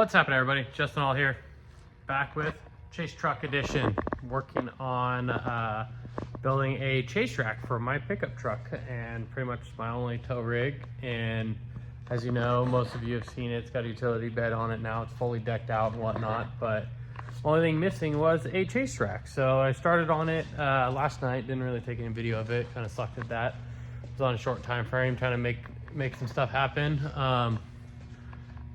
What's happening, everybody? Justin All here, back with Chase Truck Edition, working on building a chase rack for my pickup truck, and pretty much my only tow rig. And as you know, most of you have seen it, it's got a utility bed on it now, it's fully decked out and whatnot, but only thing missing was a chase rack. So I started on it last night, didn't really take any video of it, kind of sucked at that. It was on a short time frame, trying to make some stuff happen.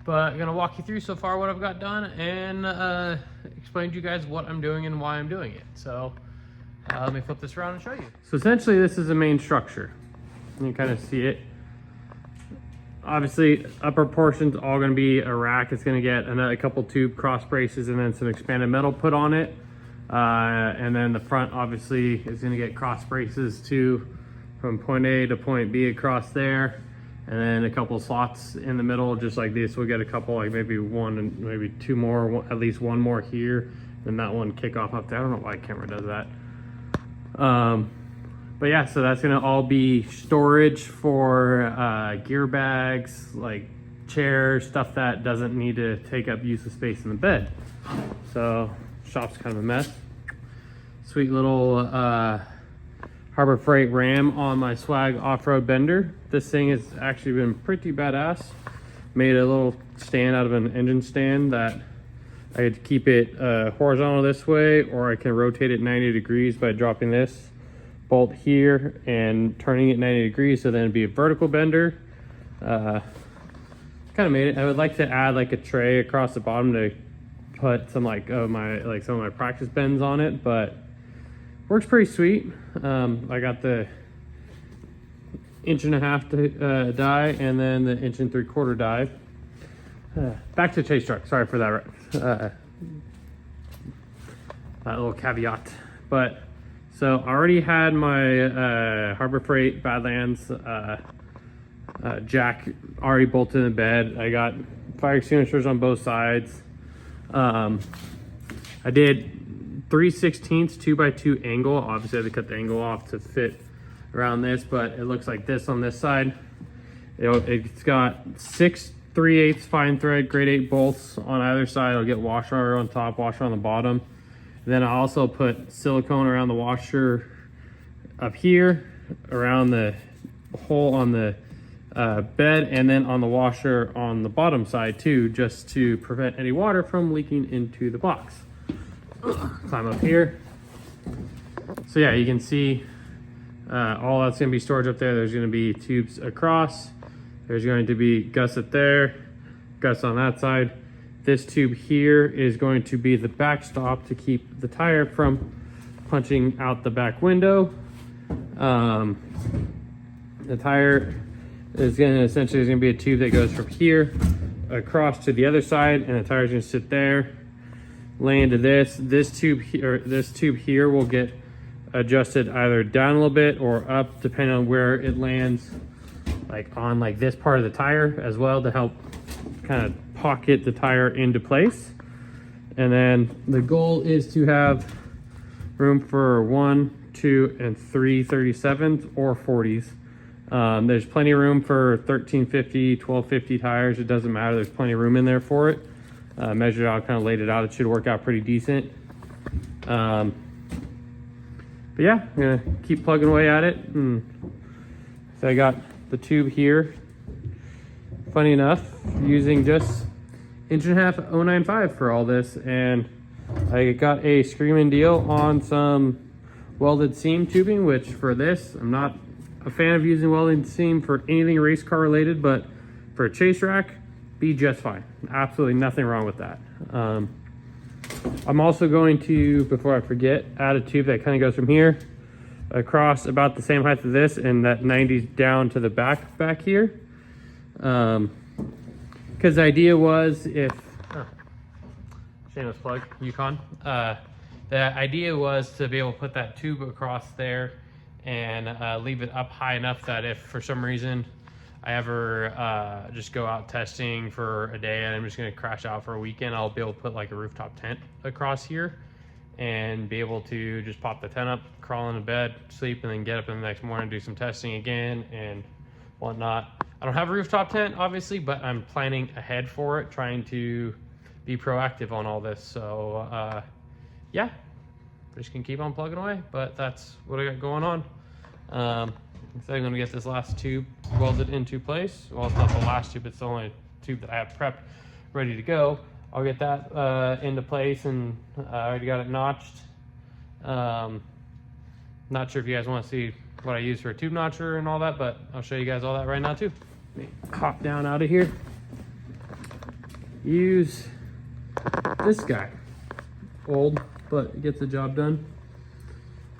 But I'm gonna walk you through so far what I've got done and explain to you guys what I'm doing and why I'm doing it. So let me flip this around and show you. So essentially this is the main structure. You can kind of see it. Obviously upper portion's all gonna be a rack. It's gonna get a couple tube cross braces and then some expanded metal put on it. And then the front obviously is gonna get cross braces too, from point A to point B across there. And then a couple slots in the middle, just like this. We'll get a couple, like maybe one and maybe two more, at least one more here. Then that one kick off up there. I don't know why camera does that. But yeah, so that's gonna all be storage for gear bags, like chairs, stuff that doesn't need to take up use of space in the bed. So shop's kind of a mess. Sweet little Harbor Freight Ram on my Swag off-road bender. This thing has actually been pretty badass. Made a little stand out of an engine stand that I could keep it horizontal this way, or I can rotate it 90 degrees by dropping this bolt here and turning it 90 degrees, so then it'd be a vertical bender. Kind of made it. I would like to add like a tray across the bottom to put some some of my practice bends on it, but works pretty sweet. I got the 1.5" die and then the 1 3/4" die. Back to chase truck. Sorry for that little caveat. But so I already had my Harbor Freight Badlands jack already bolted in the bed. I got fire extinguishers on both sides. I did 3/16 2x2 angle. Obviously I had to cut the angle off to fit around this, but it looks like this on this side. It's got 6 3/8 fine thread grade 8 bolts on either side. I'll get washer on top, washer on the bottom. And then I also put silicone around the washer up here, around the hole on the bed, and then on the washer on the bottom side too, just to prevent any water from leaking into the box. Climb up here. So yeah, you can see all that's going to be storage up there. There's going to be tubes across. There's going to be gusset there, gusset on that side. This tube here is going to be the backstop to keep the tire from punching out the back window. The tire is going to essentially be a tube that goes from here across to the other side, and the tire is going to sit there. Lay into this tube here. This tube here will get adjusted either down a little bit or up, depending on where it lands, like on this part of the tire as well, to help kind of pocket the tire into place. And then the goal is to have room for 1, 2, and 3 37s or 40s. There's plenty of room for 1350, 1250 tires. It doesn't matter. There's plenty of room in there for it. Measured out, kind of laid it out. It should work out pretty decent. But yeah, I'm gonna keep plugging away at it. So I got the tube here. Funny enough, using just 1.5" 095 for all this, and I got a screaming deal on some welded seam tubing, which for this, I'm not a fan of using welded seam for anything race car related, but for a chase rack, be just fine. Absolutely nothing wrong with that. I'm also going to, before I forget, add a tube that kind of goes from here across about the same height as this, and that 90's down to the back here. Because the idea was, if shameless plug, Yukon. The idea was to be able to put that tube across there and leave it up high enough that if for some reason I ever just go out testing for a day and I'm just gonna crash out for a weekend, I'll be able to put like a rooftop tent across here and be able to just pop the tent up, crawl into bed, sleep, and then get up in the next morning, do some testing again and whatnot. I don't have a rooftop tent, obviously, but I'm planning ahead for it, trying to be proactive on all this. So yeah, just can keep on plugging away, but that's what I got going on. So I'm gonna get this last tube welded into place. Well, it's not the last tube, it's the only tube that I have prepped, ready to go. I'll get that into place, and I already got it notched. Not sure if you guys want to see what I use for a tube notcher and all that, but I'll show you guys all that right now too. Let me hop down out of here. Use this guy. Old, but it gets the job done.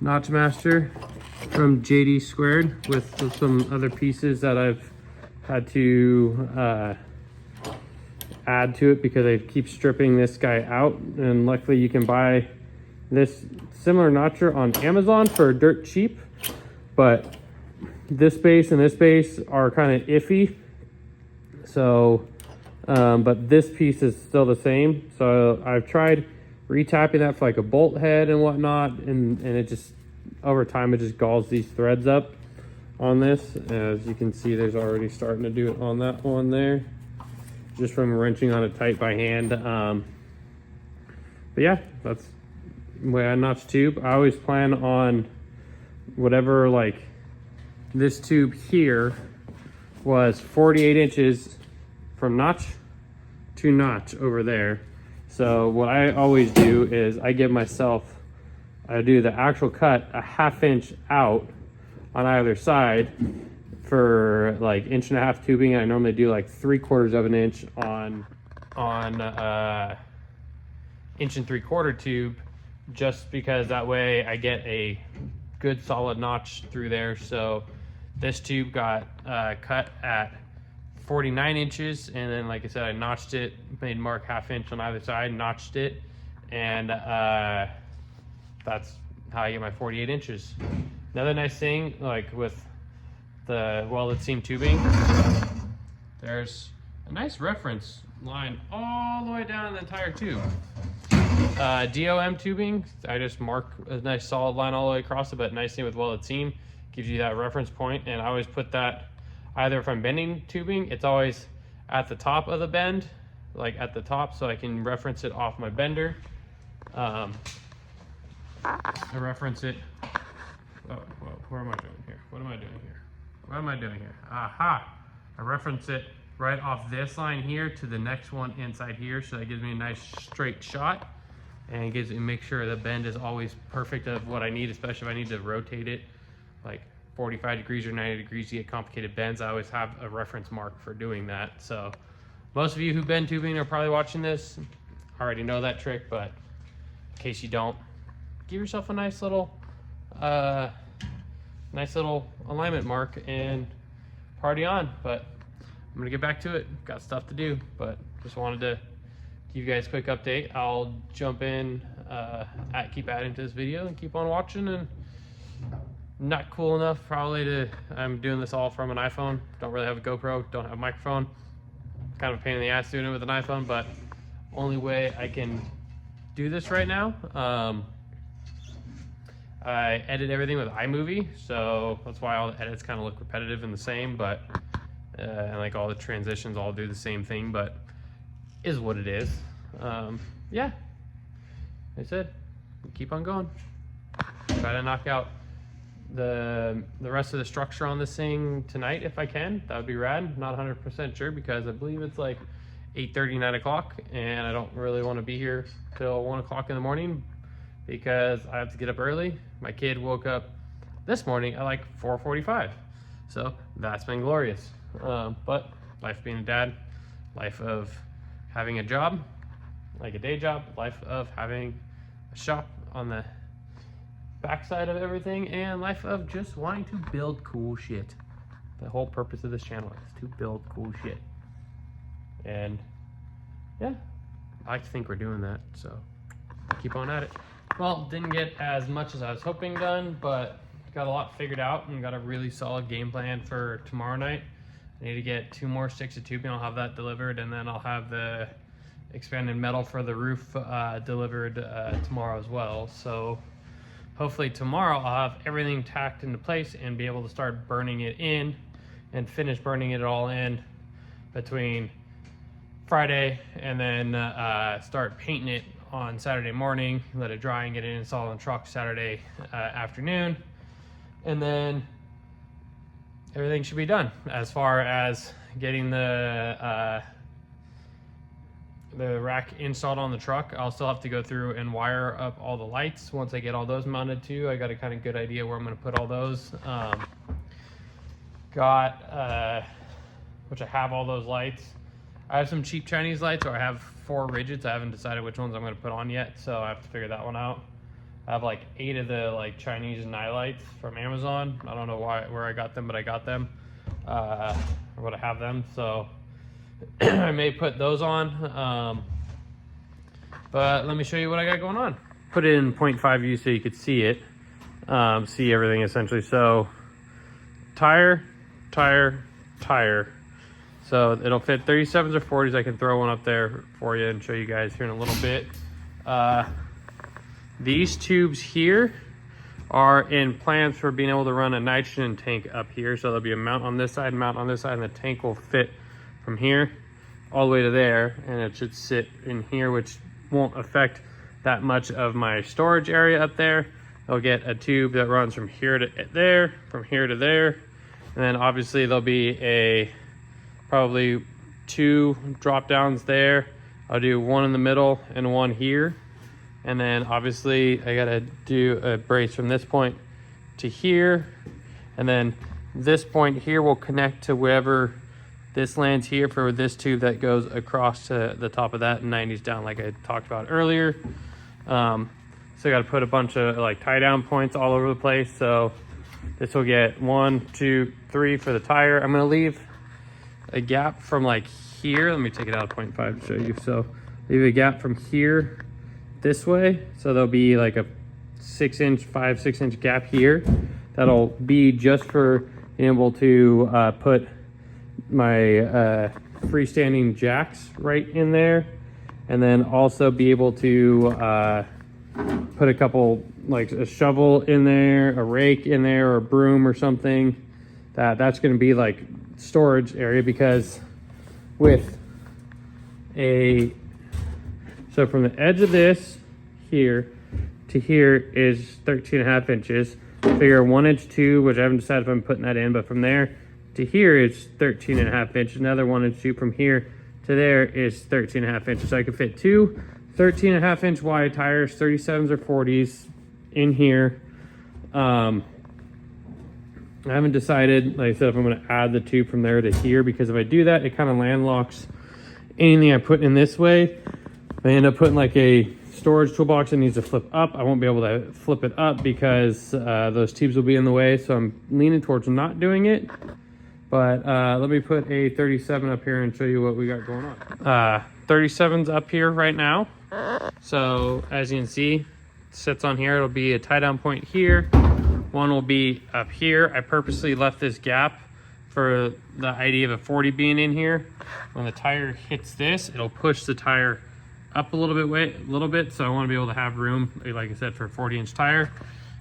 Notch Master from JD Squared with some other pieces that I've had to add to it because I keep stripping this guy out, and luckily you can buy this similar notcher on Amazon for dirt cheap, but this base and this base are kind of iffy. So but this piece is still the same, so I've tried retapping that for like a bolt head and whatnot, and it just over time it just galls these threads up on this. As you can see, there's already starting to do it on that one there, just from wrenching on it tight by hand. But yeah, that's the way I notch tube. I always plan on whatever, like this tube here was 48 inches from notch to notch over there. So what I always do is I give myself, I do the actual cut a 1/2 inch out on either side for like 1.5 inch tubing. I normally do like 3/4 of an inch on 1 3/4 inch tube, just because that way I get a good solid notch through there. So this tube got cut at 49 inches, and then like I said, I notched it, made mark 1/2 inch on either side, notched it, and that's how I get my 48 inches. Another nice thing, like with the welded seam tubing, there's a nice reference line all the way down the entire tube. DOM tubing, I just mark a nice solid line all the way across it, but nice thing with welded seam, gives you that reference point. And I always put that, either if I'm bending tubing, it's always at the top of the bend, like at the top, so I can reference it off my bender. I reference it, where am I doing here? What am I doing here? What am I doing here? Aha! I reference it right off this line here to the next one inside here, so that gives me a nice straight shot, and it gives me, make sure the bend is always perfect of what I need, especially if I need to rotate it like 45 degrees or 90 degrees to get complicated bends. I always have a reference mark for doing that. So most of you who bend tubing are probably watching this already know that trick, but in case you don't, give yourself a nice little alignment mark and party on. But I'm gonna get back to it, got stuff to do, but just wanted to give you guys a quick update. I'll jump in, keep adding to this video and keep on watching. And not cool enough probably to, I'm doing this all from an iPhone, don't really have a GoPro, don't have a microphone, kind of a pain in the ass doing it with an iPhone, but only way I can do this right now. I edit everything with iMovie, so that's why all the edits kind of look repetitive and the same, but and like all the transitions all do the same thing, but is what it is. Yeah, like I said, keep on going. Try to knock out the rest of the structure on this thing tonight if I can. That would be rad. Not 100% sure because I believe it's like 8:30, 9 o'clock, and I don't really want to be here till 1 o'clock in the morning because I have to get up early. My kid woke up this morning at like 4:45, so that's been glorious. But life being a dad, life of having a job, like a day job, life of having a shop on the backside of everything, and life of just wanting to build cool shit. The whole purpose of this channel is to build cool shit. And yeah, I like to think we're doing that, so keep on at it. Well, didn't get as much as I was hoping done, but got a lot figured out and got a really solid game plan for tomorrow night. I need to get 2 more sticks of tubing. I'll have that delivered, and then I'll have the expanded metal for the roof delivered tomorrow as well. So hopefully tomorrow I'll have everything tacked into place and be able to start burning it in and finish burning it all in between Friday, and then start painting it on Saturday morning, let it dry and get it installed on the truck Saturday afternoon. And then everything should be done as far as getting the rack installed on the truck. I'll still have to go through and wire up all the lights. Once I get all those mounted too, I got a kind of good idea where I'm going to put all those. Which I have all those lights. I have some cheap Chinese lights, or I have 4 Rigids. I haven't decided which ones I'm going to put on yet, so I have to figure that one out. I have like 8 of the like Chinese night lights from Amazon. I don't know where I got them, but I got them, or what I have them. So I may put those on. But let me show you what I got going on. Put it in 0.5 view so you could see it, see everything essentially. So tire. So it'll fit 37s or 40s. I can throw one up there for you and show you guys here in a little bit. These tubes here are in plans for being able to run a nitrogen tank up here. So there'll be a mount on this side, mount on this side, and the tank will fit from here all the way to there. And it should sit in here, which won't affect that much of my storage area up there. I'll get a tube that runs from here to there, from here to there. And then obviously there'll be probably 2 drop downs there. I'll do one in the middle and one here. And then obviously I gotta do a brace from this point to here. And then this point here will connect to wherever this lands here for this tube that goes across to the top of that and 90s down like I talked about earlier. So I gotta put a bunch of like tie down points all over the place. So this will get 1, 2, 3 for the tire. I'm gonna leave a gap from like here. Let me take it out of 0.5 to show you. So leave a gap from here this way. So there'll be like a 6-inch, 5-6-inch gap here. That'll be just for being able to put my freestanding jacks right in there. And then also be able to put a couple, like a shovel in there, a rake in there, or a broom or something. That's going to be like storage area, because with so from the edge of this here to here is 13.5 inches. Figure 1-inch tube, which I haven't decided if I'm putting that in, but from there to here is 13.5 inches. Another 1-inch tube from here to there is 13.5 inches. So I could fit 2 13.5-inch wide tires, 37s or 40s in here. I haven't decided, like I said, if I'm going to add the tube from there to here, because if I do that, it kind of landlocks anything I put in this way. I end up putting like a storage toolbox that needs to flip up. I won't be able to flip it up because those tubes will be in the way. So I'm leaning towards not doing it. But let me put a 37 up here and show you what we got going on. 37's up here right now. So as you can see, it sits on here. It'll be a tie down point here. One will be up here. I purposely left this gap for the idea of a 40 being in here. When the tire hits this, it'll push the tire up a little bit. So I want to be able to have room, like I said, for a 40-inch tire.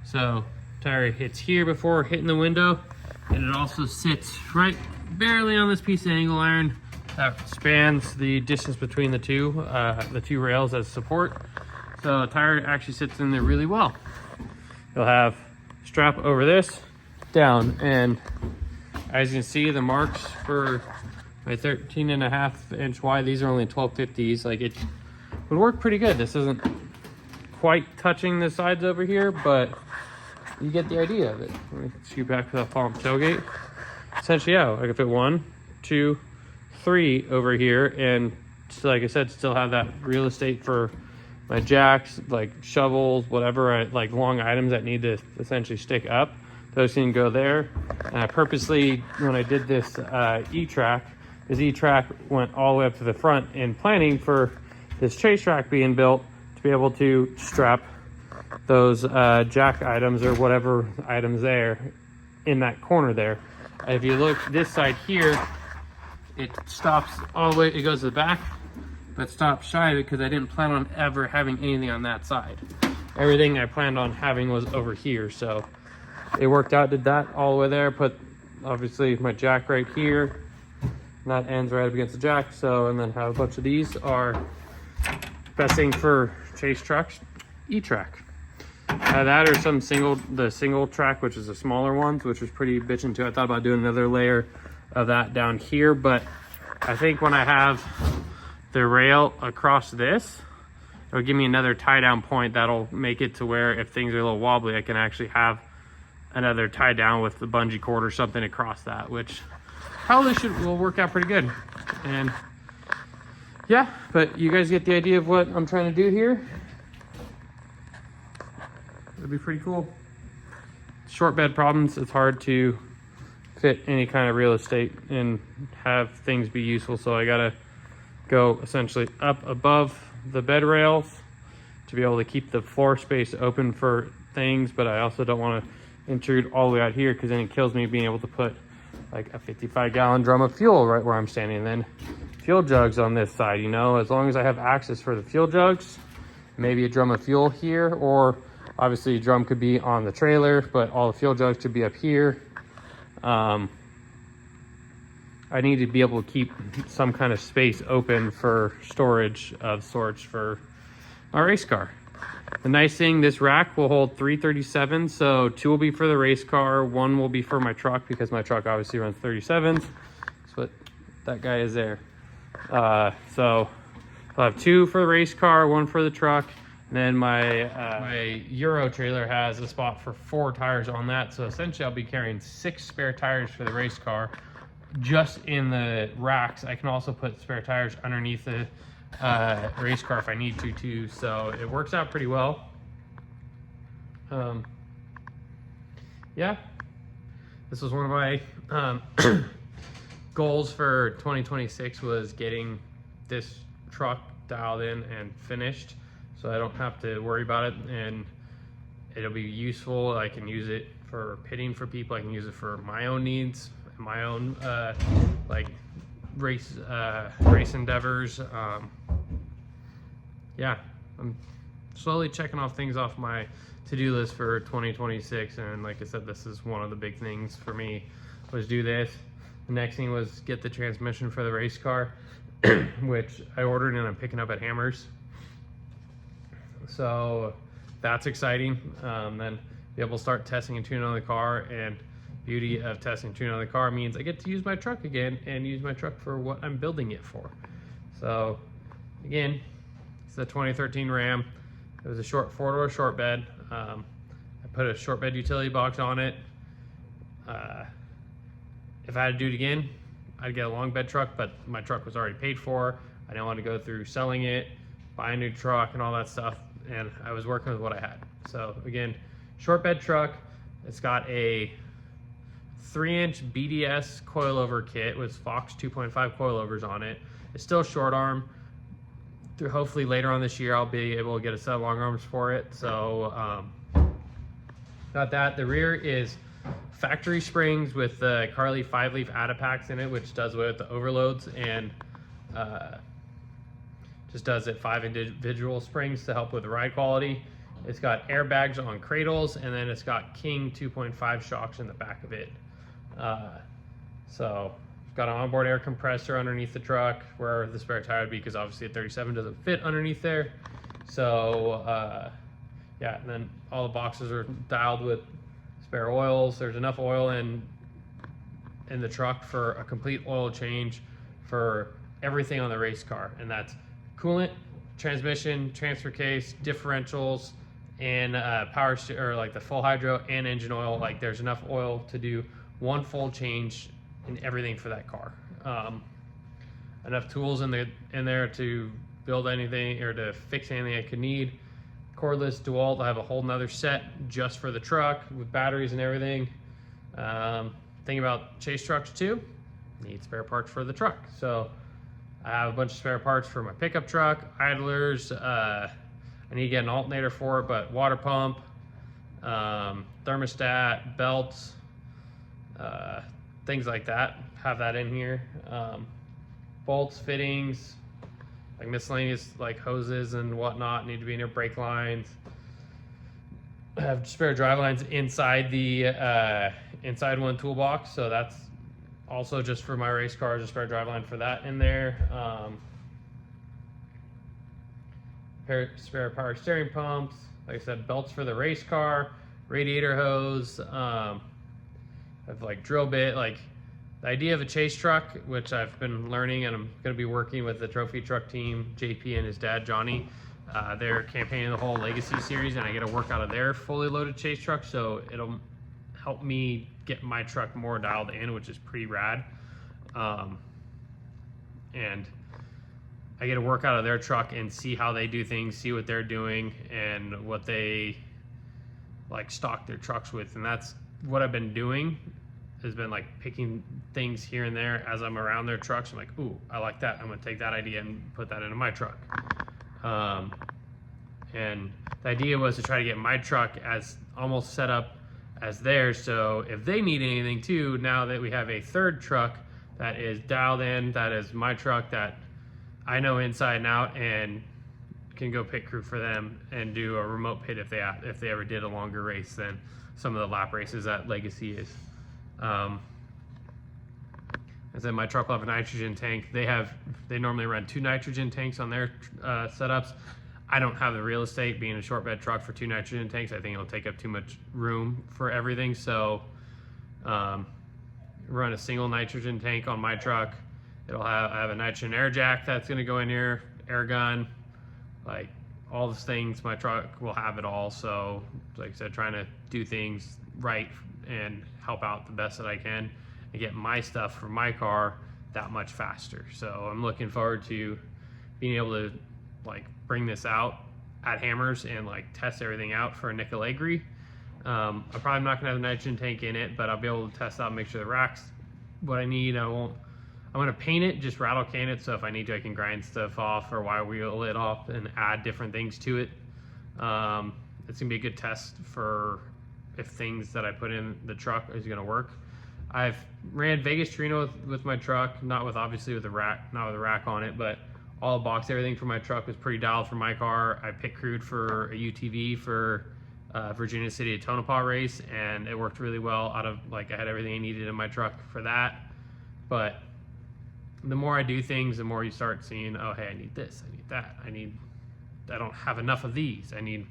So tire hits here before hitting the window, and it also sits right barely on this piece of angle iron that spans the distance between the two rails as support. So the tire actually sits in there really well. You'll have strap over this down, and as you can see, the marks for my 13.5-inch wide, these are only 1250s. Like, it would work pretty good. This isn't quite touching the sides over here, but you get the idea of it. Let me scoot back to that palm tailgate. Essentially, yeah, I can fit 1, 2, 3 over here, and so, like I said, still have that real estate for my jacks, like shovels, whatever, like long items that need to essentially stick up. Those can go there. And I purposely, when I did this E-Track, this E-Track went all the way up to the front in planning for this chase track being built to be able to strap those jack items or whatever items there in that corner there. If you look this side here, it stops all the way, it goes to the back, but stops shy of it because I didn't plan on ever having anything on that side. Everything I planned on having was over here, so it worked out, did that all the way there, put obviously my jack right here, And that ends right up against the jack. So, and then have a bunch of these are best thing for chase trucks, E-track. That or the single track, which is the smaller ones, which was pretty bitchin' too. I thought about doing another layer of that down here, but I think when I have the rail across this, it'll give me another tie down point that'll make it to where if things are a little wobbly, I can actually have another tie down with the bungee cord or something across that, which probably will work out pretty good. And yeah, but you guys get the idea of what I'm trying to do here. It'd be pretty cool. Short bed problems, it's hard to fit any kind of real estate and have things be useful. So I gotta go essentially up above the bed rails to be able to keep the floor space open for things, but I also don't want to intrude all the way out here because then it kills me being able to put like a 55-gallon drum of fuel right where I'm standing, and then fuel jugs on this side. You know, as long as I have access for the fuel jugs, maybe a drum of fuel here, or obviously a drum could be on the trailer, but all the fuel jugs could be up here. I need to be able to keep some kind of space open for storage for my race car. The nice thing, this rack will hold 337s, so 2 will be for the race car, 1 will be for my truck because my truck obviously runs 37s. That's what that guy is there. So I'll have 2 for the race car, 1 for the truck. And then my Euro trailer has a spot for 4 tires on that. So essentially I'll be carrying 6 spare tires for the race car just in the racks. I can also put spare tires underneath the race car if I need to too. So it works out pretty well. Yeah, this was one of my goals for 2026 was getting this truck dialed in and finished, so I don't have to worry about it, and it'll be useful. I can use it for pitting for people. I can use it for my own needs, my own like race endeavors. Yeah, I'm slowly checking off things off my to-do list for 2026, and like I said, this is one of the big things for me, was do this. The next thing was get the transmission for the race car, which I ordered and I'm picking up at Hammers. So that's exciting. Then be able to start testing and tuning on the car, and beauty of testing and tuning on the car means I get to use my truck again and use my truck for what I'm building it for. So again, it's the 2013 Ram. It was a short 4-door short bed. I put a short bed utility box on it. If I had to do it again, I'd get a long bed truck, but my truck was already paid for. I didn't want to go through selling it, buy a new truck and all that stuff, and I was working with what I had. So again, short bed truck. It's got a 3-inch BDS coilover kit with Fox 2.5 coilovers on it. It's still short arm. Hopefully later on this year I'll be able to get a set of long arms for it. So got that. The rear is factory springs with the Carly 5-leaf Adapacks in it, which does away with the overloads, and just does it 5 individual springs to help with the ride quality. It's got airbags on cradles, and then it's got King 2.5 shocks in the back of it. So it's got an onboard air compressor underneath the truck where the spare tire would be, because obviously a 37 doesn't fit underneath there. So yeah, and then all the boxes are dialed with spare oils. There's enough oil in the truck for a complete oil change for everything on the race car, and that's coolant, transmission, transfer case, differentials, and power or like the full hydro and engine oil. Like there's enough oil to do one full change in everything for that car. Enough tools in there to build anything or to fix anything I could need. Cordless DeWalt, I have a whole nother set just for the truck with batteries and everything. Thing about chase trucks too, need spare parts for the truck. So I have a bunch of spare parts for my pickup truck, idlers. I need to get an alternator for it, but water pump, thermostat, belts, things like that. Have that in here. Bolts, fittings, like miscellaneous like hoses and whatnot need to be in your brake lines. I have spare drive lines inside the inside one toolbox, so that's Also, just for my race cars, a spare driveline for that in there. Spare power steering pumps. Like I said, belts for the race car, radiator hose. I've like drill bit. Like the idea of a chase truck, which I've been learning, and I'm going to be working with the trophy truck team, JP and his dad Johnny. They're campaigning the whole Legacy series, and I get to work out of their fully loaded chase truck, so it'll help me get my truck more dialed in, which is pretty rad. And I get to work out of their truck and see how they do things, see what they're doing, and what they like stock their trucks with. And that's what I've been doing, has been like picking things here and there as I'm around their trucks. I'm like, ooh, I like that. I'm gonna take that idea and put that into my truck. And the idea was to try to get my truck as almost set up as theirs, so if they need anything too, now that we have a third truck that is dialed in, that is my truck that I know inside and out, and can go pit crew for them and do a remote pit if they ever did a longer race than some of the lap races that Legacy is. And then my truck will have a nitrogen tank. They normally run 2 nitrogen tanks on their setups. I don't have the real estate, being a short bed truck, for 2 nitrogen tanks. I think it'll take up too much room for everything. So run a single nitrogen tank on my truck. I have a nitrogen air jack that's gonna go in here, air gun, like all those things. My truck will have it all. So like I said, trying to do things right and help out the best that I can and get my stuff for my car that much faster. So I'm looking forward to being able to like bring this out at Hammers and like test everything out for a Nick Allegri. I'm probably not gonna have a nitrogen tank in it, but I'll be able to test out and make sure the rack's what I need. I'm gonna paint it, just rattle can it, so if I need to, I can grind stuff off or wire wheel it off and add different things to it. It's gonna be a good test for if things that I put in the truck is gonna work. I've ran Vegas Torino with my truck, not with the rack on it, but all the box, everything for my truck was pretty dialed for my car. I pit crewed for a UTV for Virginia City to Tonopah race, and it worked really well. I had everything I needed in my truck for that. But the more I do things, the more you start seeing, oh, hey, I need this, I need that, I don't have enough of these. I need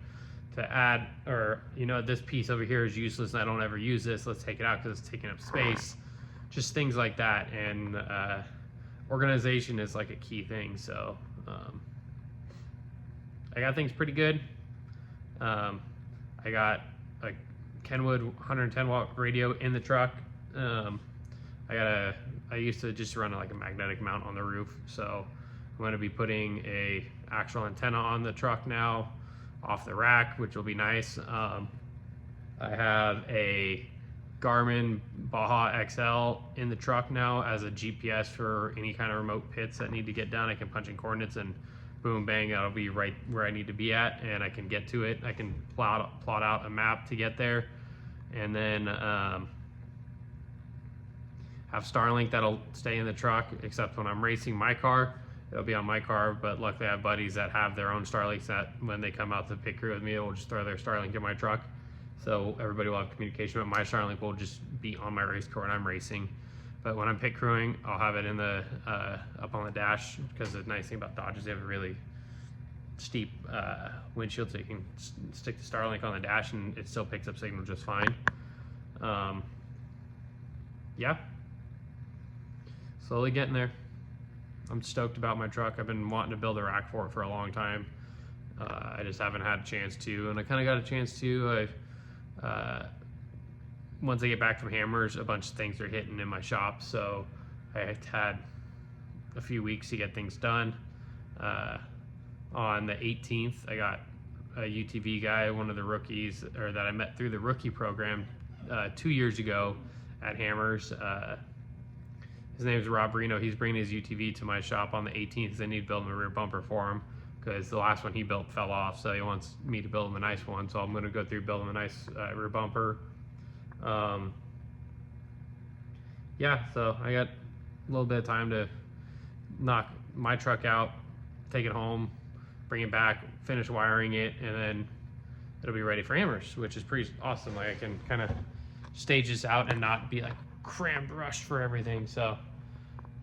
to add, or, this piece over here is useless and I don't ever use this. Let's take it out because it's taking up space. Just things like that. And organization is like a key thing. So I got things pretty good. I got a Kenwood 110 watt radio in the truck. I used to just run like a magnetic mount on the roof, so I'm going to be putting a actual antenna on the truck now off the rack, which will be nice. I have a Garmin Baja XL in the truck now as a GPS for any kind of remote pits that need to get done. I can punch in coordinates and boom, bang, that'll be right where I need to be at, and I can get to it. I can plot out a map to get there, and then have Starlink that'll stay in the truck, except when I'm racing my car, it'll be on my car. But luckily I have buddies that have their own Starlinks that when they come out to pit crew with me, they'll just throw their Starlink in my truck. So everybody will have communication, but my Starlink will just be on my race car when I'm racing. But when I'm pit crewing, I'll have it in the up on the dash, because the nice thing about Dodge is they have a really steep windshield, so you can stick the Starlink on the dash and it still picks up signal just fine. Yeah, slowly getting there. I'm stoked about my truck. I've been wanting to build a rack for it for a long time. I just haven't had a chance to, and I kind of got a chance to. Once I get back from Hammers, a bunch of things are hitting in my shop, so I had a few weeks to get things done. On the 18th, I got a UTV guy, one of the rookies, or that I met through the rookie program 2 years ago at Hammers. His name is Rob Reno. He's bringing his UTV to my shop on the 18th because I need to build him a rear bumper for him, because the last one he built fell off, so he wants me to build him a nice one. So I'm going to go through building a nice rear bumper. Yeah, so I got a little bit of time to knock my truck out, take it home, bring it back, finish wiring it, and then it'll be ready for Hammers, which is pretty awesome. Like I can kind of stage this out and not be like crammed rush for everything. So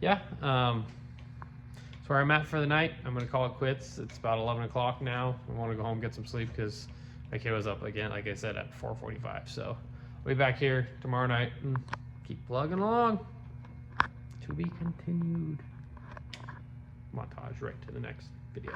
yeah, that's where I'm at for the night. I'm gonna call it quits. It's about 11 o'clock now. I want to go home, get some sleep, because my kid was up again, like I said, at 4:45. So I'll be back here tomorrow night and keep plugging along. To be continued. Montage right to the next video.